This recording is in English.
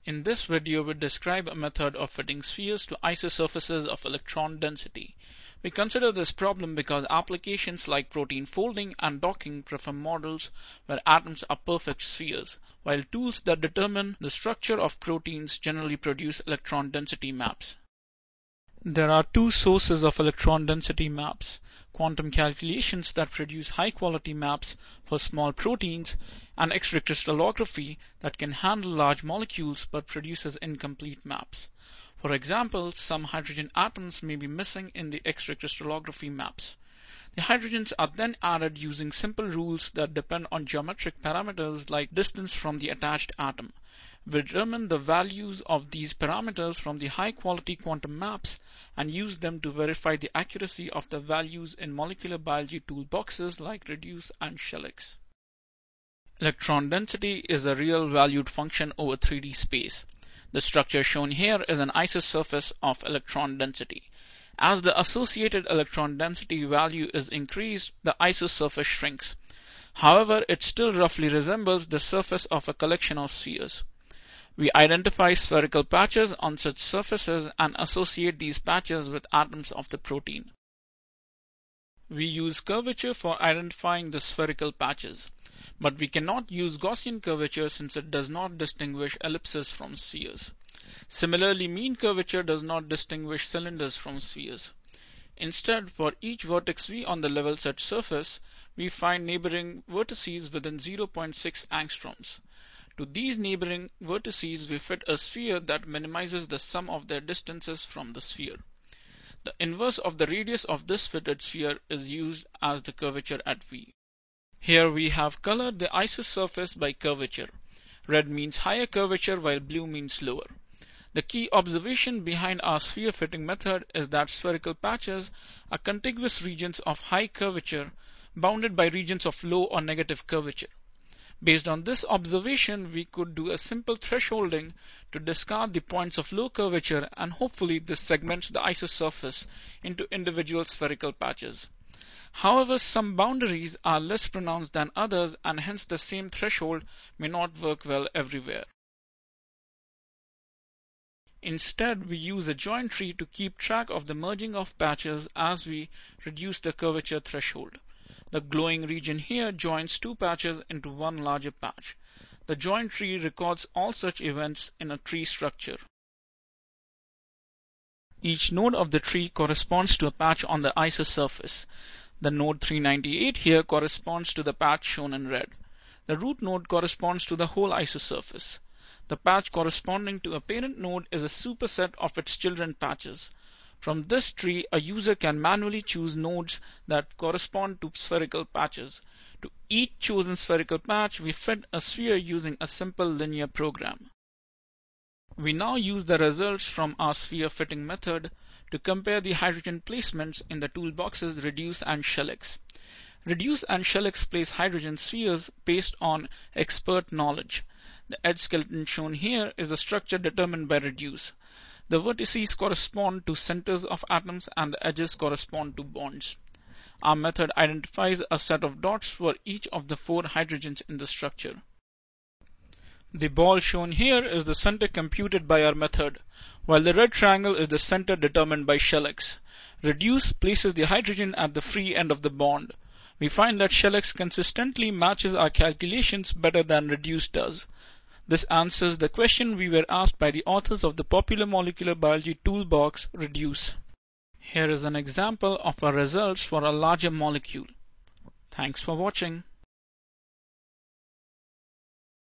In this video, we describe a method of fitting spheres to isosurfaces of electron density. We consider this problem because applications like protein folding and docking prefer models where atoms are perfect spheres, while tools that determine the structure of proteins generally produce electron density maps. There are two sources of electron density maps: quantum calculations that produce high-quality maps for small proteins, and X-ray crystallography that can handle large molecules but produces incomplete maps. For example, some hydrogen atoms may be missing in the X-ray crystallography maps. The hydrogens are then added using simple rules that depend on geometric parameters like distance from the attached atom. We determine the values of these parameters from the high-quality quantum maps and use them to verify the accuracy of the values in molecular biology toolboxes like reduce and SHELX. Electron density is a real valued function over 3D space. The structure shown here is an isosurface of electron density. As the associated electron density value is increased, the isosurface shrinks. However, it still roughly resembles the surface of a collection of spheres. We identify spherical patches on such surfaces and associate these patches with atoms of the protein. We use curvature for identifying the spherical patches, but we cannot use Gaussian curvature since it does not distinguish ellipses from spheres. Similarly, mean curvature does not distinguish cylinders from spheres. Instead, for each vertex V on the level set surface, we find neighboring vertices within 0.6 angstroms. To these neighboring vertices, we fit a sphere that minimizes the sum of their distances from the sphere. The inverse of the radius of this fitted sphere is used as the curvature at V. Here we have colored the isosurface by curvature. Red means higher curvature while blue means lower. The key observation behind our sphere fitting method is that spherical patches are contiguous regions of high curvature bounded by regions of low or negative curvature. Based on this observation, we could do a simple thresholding to discard the points of low curvature, and hopefully this segments the isosurface into individual spherical patches. However, some boundaries are less pronounced than others, and hence the same threshold may not work well everywhere. Instead, we use a joint tree to keep track of the merging of patches as we reduce the curvature threshold. The glowing region here joins two patches into one larger patch. The joint tree records all such events in a tree structure. Each node of the tree corresponds to a patch on the isosurface. The node 398 here corresponds to the patch shown in red. The root node corresponds to the whole isosurface. The patch corresponding to a parent node is a superset of its children patches. From this tree, a user can manually choose nodes that correspond to spherical patches. To each chosen spherical patch, we fit a sphere using a simple linear program. We now use the results from our sphere fitting method to compare the hydrogen placements in the toolboxes reduce and SHELX. Reduce and SHELX place hydrogen spheres based on expert knowledge. The edge skeleton shown here is the structure determined by reduce. The vertices correspond to centers of atoms and the edges correspond to bonds. Our method identifies a set of dots for each of the 4 hydrogens in the structure. The ball shown here is the center computed by our method, while the red triangle is the center determined by SHELX. Reduce places the hydrogen at the free end of the bond. We find that SHELX consistently matches our calculations better than reduce does. This answers the question we were asked by the authors of the popular molecular biology toolbox, reduce. Here is an example of our results for a larger molecule. Thanks for watching.